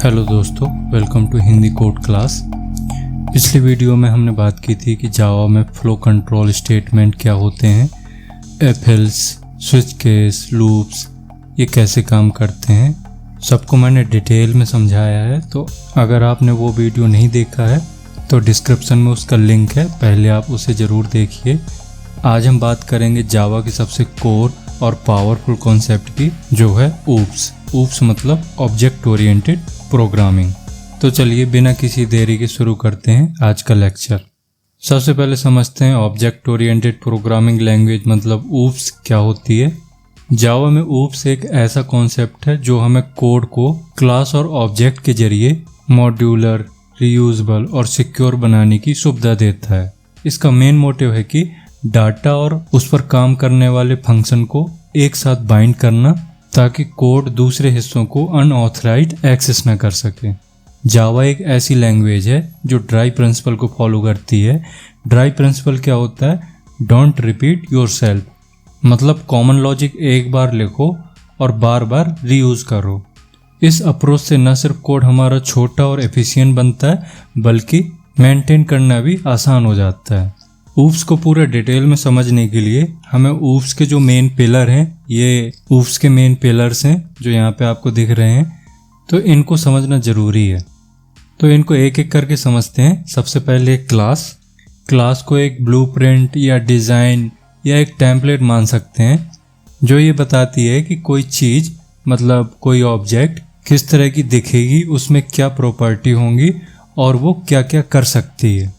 Hello दोस्तों, welcome to Hindi code class. पिछली video में हमने बात की थी कि जावा में फ्लो कंट्रोल स्टेटमेंट क्या होते हैं, एफएल्स, स्विच केस, लूप्स ये कैसे काम करते हैं, सबको मैंने डिटेल में समझाया है। तो अगर आपने वो वीडियो नहीं देखा है तो डिस्क्रिप्शन में उसका लिंक है, पहले आप उसे ज़रूर देखिए। आज हम बात करेंगे जावा की सबसे कोर और पावरफुल कॉन्सेप्ट की, जो है ऊप्स। ऊप्स मतलब ऑब्जेक्ट ओरिएंटेड प्रोग्रामिंग। तो चलिए बिना किसी देरी के शुरू करते हैं आज का लेक्चर। सबसे पहले समझते हैं ऑब्जेक्ट ओरिएंटेड प्रोग्रामिंग लैंग्वेज मतलब ऊप्स क्या होती है। जावा में ऊप्स एक ऐसा कॉन्सेप्ट है जो हमें कोड को क्लास और ऑब्जेक्ट के जरिए मॉड्यूलर, रीयूजेबल और सिक्योर बनाने की सुविधा देता है। इसका मेन मोटिव है कि डाटा और उस पर काम करने वाले फंक्शन को एक साथ बाइंड करना, ताकि कोड दूसरे हिस्सों को अनऑथराइज्ड एक्सेस न कर सके। जावा एक ऐसी लैंग्वेज है जो ड्राई प्रिंसिपल को फॉलो करती है। ड्राई प्रिंसिपल क्या होता है? डोंट रिपीट योरसेल्फ, मतलब कॉमन लॉजिक एक बार लिखो और बार बार रीयूज करो। इस अप्रोच से न सिर्फ कोड हमारा छोटा और एफिशिएंट बनता है, बल्कि मेंटेन करना भी आसान हो जाता है। ऊप्स को पूरे डिटेल में समझने के लिए हमें ऊप्स के जो मेन पिलर हैं, ये ऊप्स के मेन पिलर्स हैं जो यहाँ पे आपको दिख रहे हैं, तो इनको समझना ज़रूरी है। तो इनको एक एक करके समझते हैं। सबसे पहले क्लास को एक ब्लूप्रिंट या डिज़ाइन या एक टेम्पलेट मान सकते हैं, जो ये बताती है कि कोई चीज़ मतलब कोई ऑब्जेक्ट किस तरह की दिखेगी, उसमें क्या प्रॉपर्टी होंगी और वो क्या क्या कर सकती है।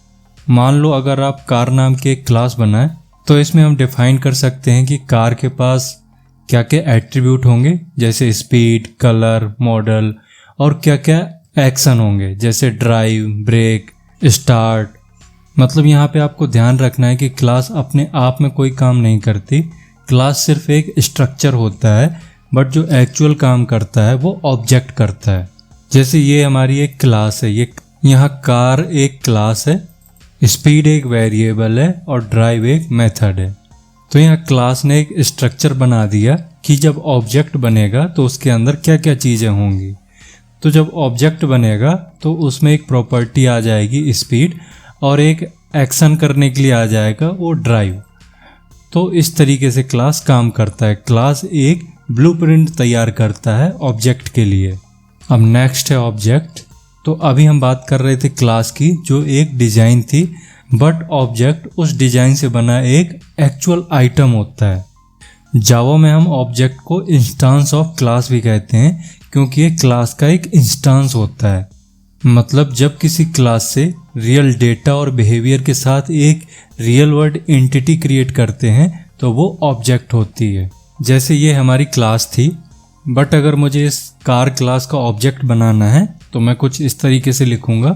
मान लो अगर आप कार नाम की एक क्लास बनाएं, तो इसमें हम डिफाइन कर सकते हैं कि कार के पास क्या क्या एट्रीब्यूट होंगे, जैसे स्पीड, कलर, मॉडल, और क्या क्या एक्शन होंगे, जैसे ड्राइव, ब्रेक, स्टार्ट। मतलब यहाँ पे आपको ध्यान रखना है कि क्लास अपने आप में कोई काम नहीं करती। क्लास सिर्फ एक स्ट्रक्चर होता है, बट जो एक्चुअल काम करता है वो ऑब्जेक्ट करता है। जैसे ये हमारी एक क्लास है, ये यहाँ कार एक क्लास है, स्पीड एक वेरिएबल है और ड्राइव एक मेथड है। तो यहाँ क्लास ने एक स्ट्रक्चर बना दिया कि जब ऑब्जेक्ट बनेगा तो उसके अंदर क्या क्या चीज़ें होंगी। तो जब ऑब्जेक्ट बनेगा तो उसमें एक प्रॉपर्टी आ जाएगी स्पीड, और एक एक्शन करने के लिए आ जाएगा वो ड्राइव। तो इस तरीके से क्लास काम करता है। क्लास एक ब्लूप्रिंट तैयार करता है ऑब्जेक्ट के लिए। अब नेक्स्ट है ऑब्जेक्ट। तो अभी हम बात कर रहे थे क्लास की, जो एक डिज़ाइन थी, बट ऑब्जेक्ट उस डिज़ाइन से बना एक एक्चुअल आइटम होता है। जावा में हम ऑब्जेक्ट को इंस्टांस ऑफ क्लास भी कहते हैं, क्योंकि ये क्लास का एक इंस्टांस होता है। मतलब जब किसी क्लास से रियल डेटा और बिहेवियर के साथ एक रियल वर्ल्ड एंटिटी क्रिएट करते हैं तो वो ऑब्जेक्ट होती है। जैसे ये हमारी क्लास थी, बट अगर मुझे इस कार क्लास का ऑब्जेक्ट बनाना है तो मैं कुछ इस तरीके से लिखूंगा।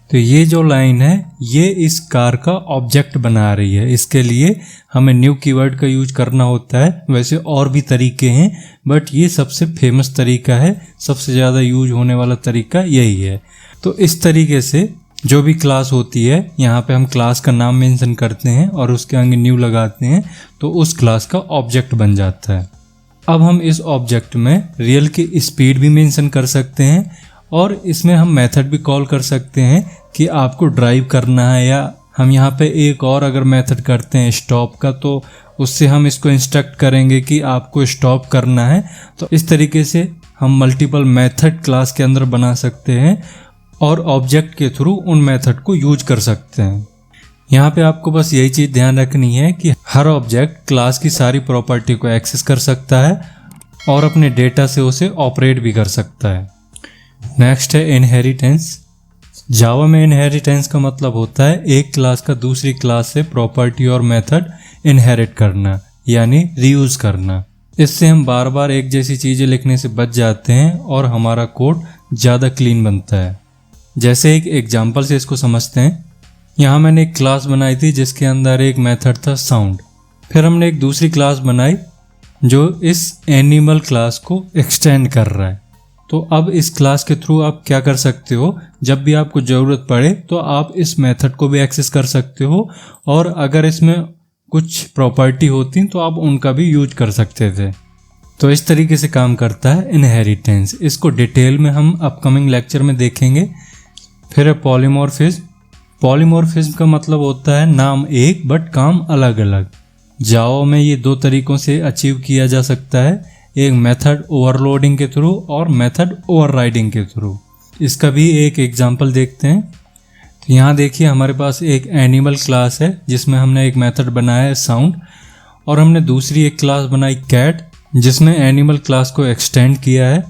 तो ये जो लाइन है ये इस कार का ऑब्जेक्ट बना रही है। इसके लिए हमें न्यू कीवर्ड का यूज करना होता है। वैसे और भी तरीके हैं, बट ये सबसे फेमस तरीका है, सबसे ज़्यादा यूज होने वाला तरीका यही है। तो इस तरीके से जो भी क्लास होती है, यहाँ पे हम क्लास का नाम मेंशन करते हैं और उसके आगे न्यू लगाते हैं, तो उस क्लास का ऑब्जेक्ट बन जाता है। अब हम इस ऑब्जेक्ट में रियल की स्पीड भी मेंशन कर सकते हैं, और इसमें हम मेथड भी कॉल कर सकते हैं कि आपको ड्राइव करना है, या हम यहाँ पे एक और अगर मेथड करते हैं स्टॉप का, तो उससे हम इसको इंस्ट्रक्ट करेंगे कि आपको स्टॉप करना है। तो इस तरीके से हम मल्टीपल मेथड क्लास के अंदर बना सकते हैं और ऑब्जेक्ट के थ्रू उन मेथड को यूज कर सकते हैं। यहाँ पे आपको बस यही चीज़ ध्यान रखनी है कि हर ऑब्जेक्ट क्लास की सारी प्रॉपर्टी को एक्सेस कर सकता है और अपने डेटा से उसे ऑपरेट भी कर सकता है। नेक्स्ट है इनहेरिटेंस। जावा में इनहेरिटेंस का मतलब होता है एक क्लास का दूसरी क्लास से प्रॉपर्टी और मेथड इनहेरिट करना, यानी रीयूज करना। इससे हम बार बार एक जैसी चीज़ें लिखने से बच जाते हैं और हमारा कोड ज़्यादा क्लीन बनता है। जैसे एक एग्जाम्पल से इसको समझते हैं। यहाँ मैंने एक क्लास बनाई थी जिसके अंदर एक मेथड था साउंड। फिर हमने एक दूसरी क्लास बनाई जो इस एनिमल क्लास को एक्सटेंड कर रहा है। तो अब इस क्लास के थ्रू आप क्या कर सकते हो, जब भी आपको ज़रूरत पड़े तो आप इस मेथड को भी एक्सेस कर सकते हो, और अगर इसमें कुछ प्रॉपर्टी होती तो आप उनका भी यूज कर सकते थे। तो इस तरीके से काम करता है इनहेरिटेंस। इसको डिटेल में हम अपकमिंग लेक्चर में देखेंगे। फिर है पॉलीमॉर्फिज्म। पॉलीमॉर्फिज्म का मतलब होता है नाम एक बट काम अलग अलग। जावा में ये दो तरीकों से अचीव किया जा सकता है, एक मेथड ओवरलोडिंग के थ्रू और मेथड ओवरराइडिंग के थ्रू। इसका भी एक एग्जांपल देखते हैं। तो यहाँ देखिए हमारे पास एक एनिमल क्लास है जिसमें हमने एक मेथड बनाया है साउंड, और हमने दूसरी एक क्लास बनाई कैट जिसमें एनिमल क्लास को एक्सटेंड किया है।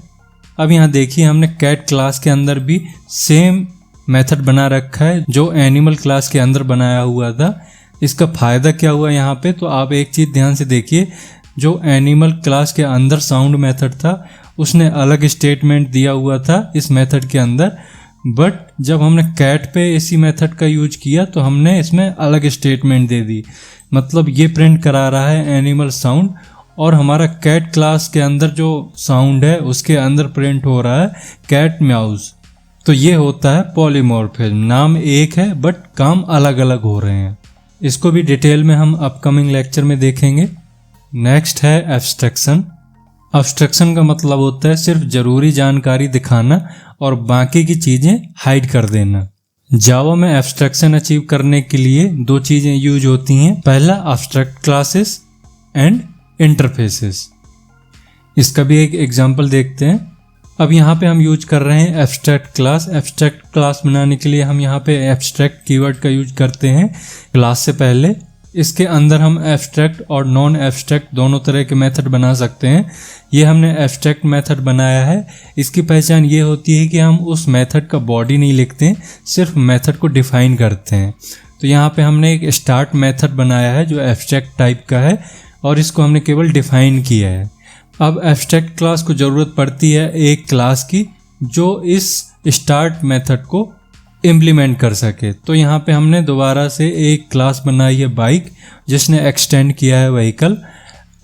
अब यहाँ देखिए हमने कैट क्लास के अंदर भी सेम मेथड बना रखा है जो एनिमल क्लास के अंदर बनाया हुआ था। इसका फ़ायदा क्या हुआ यहाँ पे, तो आप एक चीज़ ध्यान से देखिए, जो एनिमल क्लास के अंदर साउंड मेथड था उसने अलग स्टेटमेंट दिया हुआ था इस मेथड के अंदर, बट जब हमने कैट पे इसी मेथड का यूज किया तो हमने इसमें अलग स्टेटमेंट दे दी। मतलब ये प्रिंट करा रहा है एनिमल साउंड, और हमारा कैट क्लास के अंदर जो साउंड है उसके अंदर प्रिंट हो रहा है कैट म्याउज। तो ये होता है पॉलीमॉर्फिज्म, नाम एक है बट काम अलग अलग हो रहे हैं। इसको भी डिटेल में हम अपकमिंग लेक्चर में देखेंगे। नेक्स्ट है एब्स्ट्रैक्शन। एब्स्ट्रैक्शन का मतलब होता है सिर्फ जरूरी जानकारी दिखाना और बाकी की चीजें हाइड कर देना। जावा में एब्स्ट्रैक्शन अचीव करने के लिए दो चीजें यूज होती हैं। पहला एब्स्ट्रैक्ट क्लासेस एंड इंटरफेसेस। इसका भी एक एग्जांपल देखते हैं। अब यहाँ पे हम यूज कर रहे हैं एब्स्ट्रैक्ट क्लास। एब्स्ट्रैक्ट क्लास बनाने के लिए हम यहाँ पे एब्स्ट्रैक्ट कीवर्ड का यूज करते हैं क्लास से पहले। इसके अंदर हम एब्स्ट्रैक्ट और नॉन एब्स्ट्रैक्ट दोनों तरह के मेथड बना सकते हैं। ये हमने एब्स्ट्रैक्ट मेथड बनाया है। इसकी पहचान ये होती है कि हम उस मेथड का बॉडी नहीं लिखते हैं, सिर्फ मेथड को डिफाइन करते हैं। तो यहाँ पे हमने एक स्टार्ट मेथड बनाया है जो एब्स्ट्रैक्ट टाइप का है, और इसको हमने केवल डिफाइन किया है। अब एब्स्ट्रैक्ट क्लास को ज़रूरत पड़ती है एक क्लास की जो इस स्टार्ट मेथड को इम्प्लीमेंट कर सके। तो यहाँ पे हमने दोबारा से एक क्लास बनाई है बाइक जिसने एक्सटेंड किया है व्हीकल,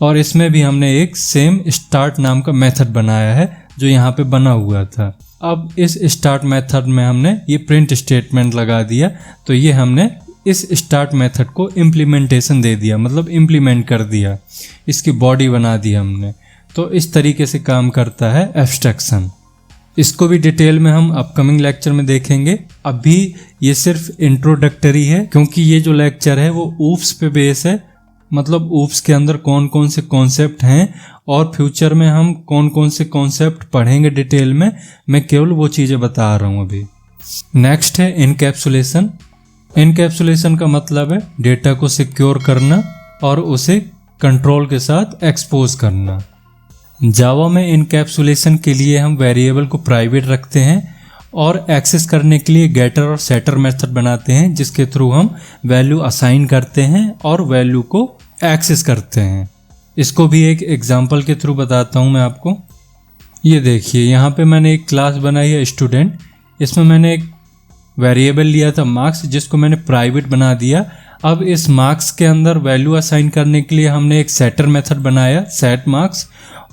और इसमें भी हमने एक सेम स्टार्ट नाम का मेथड बनाया है जो यहाँ पे बना हुआ था। अब इस स्टार्ट मेथड में हमने ये प्रिंट स्टेटमेंट लगा दिया, तो ये हमने इस स्टार्ट मेथड को इम्प्लीमेंटेशन दे दिया, मतलब इम्प्लीमेंट कर दिया, इसकी बॉडी बना दी हमने। तो इस तरीके से काम करता है एब्स्ट्रैक्शन। इसको भी डिटेल में हम अपकमिंग लेक्चर में देखेंगे। अभी ये सिर्फ इंट्रोडक्टरी है क्योंकि ये जो लेक्चर है वो ऊप्स पे बेस है, मतलब ऊप्स के अंदर कौन कौन से कॉन्सेप्ट हैं और फ्यूचर में हम कौन कौन से कॉन्सेप्ट पढ़ेंगे डिटेल में, मैं केवल वो चीज़ें बता रहा हूँ अभी। नेक्स्ट है इनकैप्सुलेशन। इनकैप्सुलेशन का मतलब है डेटा को सिक्योर करना और उसे कंट्रोल के साथ एक्सपोज करना। जावा में इनकैप्सुलेशन के लिए हम वेरिएबल को प्राइवेट रखते हैं और एक्सेस करने के लिए गेटर और सेटर मेथड बनाते हैं जिसके थ्रू हम वैल्यू असाइन करते हैं और वैल्यू को एक्सेस करते हैं। इसको भी एक एग्जांपल के थ्रू बताता हूं मैं आपको। ये देखिए यहाँ पे मैंने एक क्लास बनाई है स्टूडेंट। इसमें मैंने एक वेरिएबल लिया था मार्क्स जिसको मैंने प्राइवेट बना दिया। अब इस मार्क्स के अंदर वैल्यू असाइन करने के लिए हमने एक सेटर मेथड बनाया सेट मार्क्स,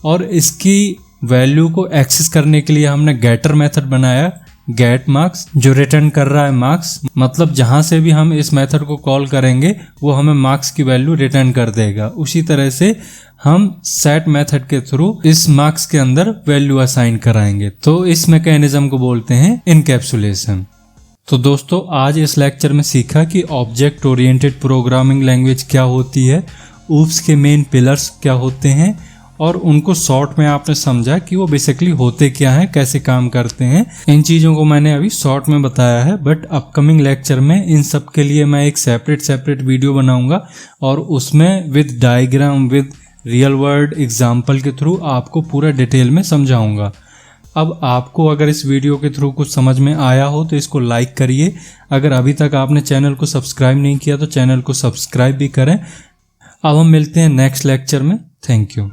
और इसकी वैल्यू को एक्सेस करने के लिए हमने गेटर मेथड बनाया गेट मार्क्स जो रिटर्न कर रहा है मार्क्स। मतलब जहां से भी हम इस मेथड को कॉल करेंगे वो हमें मार्क्स की वैल्यू रिटर्न कर देगा। उसी तरह से हम सेट मेथड के थ्रू इस मार्क्स के अंदर वैल्यू असाइन कराएंगे। तो इस मैकेनिज्म को बोलते हैं इनकैप्सुलेशन। तो दोस्तों आज इस लेक्चर में सीखा कि ऑब्जेक्ट ओरिएंटेड प्रोग्रामिंग लैंग्वेज क्या होती है, ऊप्स के मेन पिलर्स क्या होते हैं, और उनको शॉर्ट में आपने समझा कि वो बेसिकली होते क्या हैं, कैसे काम करते हैं। इन चीज़ों को मैंने अभी शॉर्ट में बताया है, बट अपकमिंग लेक्चर में इन सब के लिए मैं एक सेपरेट वीडियो बनाऊंगा और उसमें with diagram with real world example के थ्रू आपको पूरा डिटेल में समझाऊंगा। अब आपको अगर इस वीडियो के थ्रू कुछ समझ में आया हो तो इसको लाइक करिए। अगर अभी तक आपने चैनल को सब्सक्राइब नहीं किया तो चैनल को सब्सक्राइब भी करें। अब हम मिलते हैं नेक्स्ट लेक्चर में। Thank you.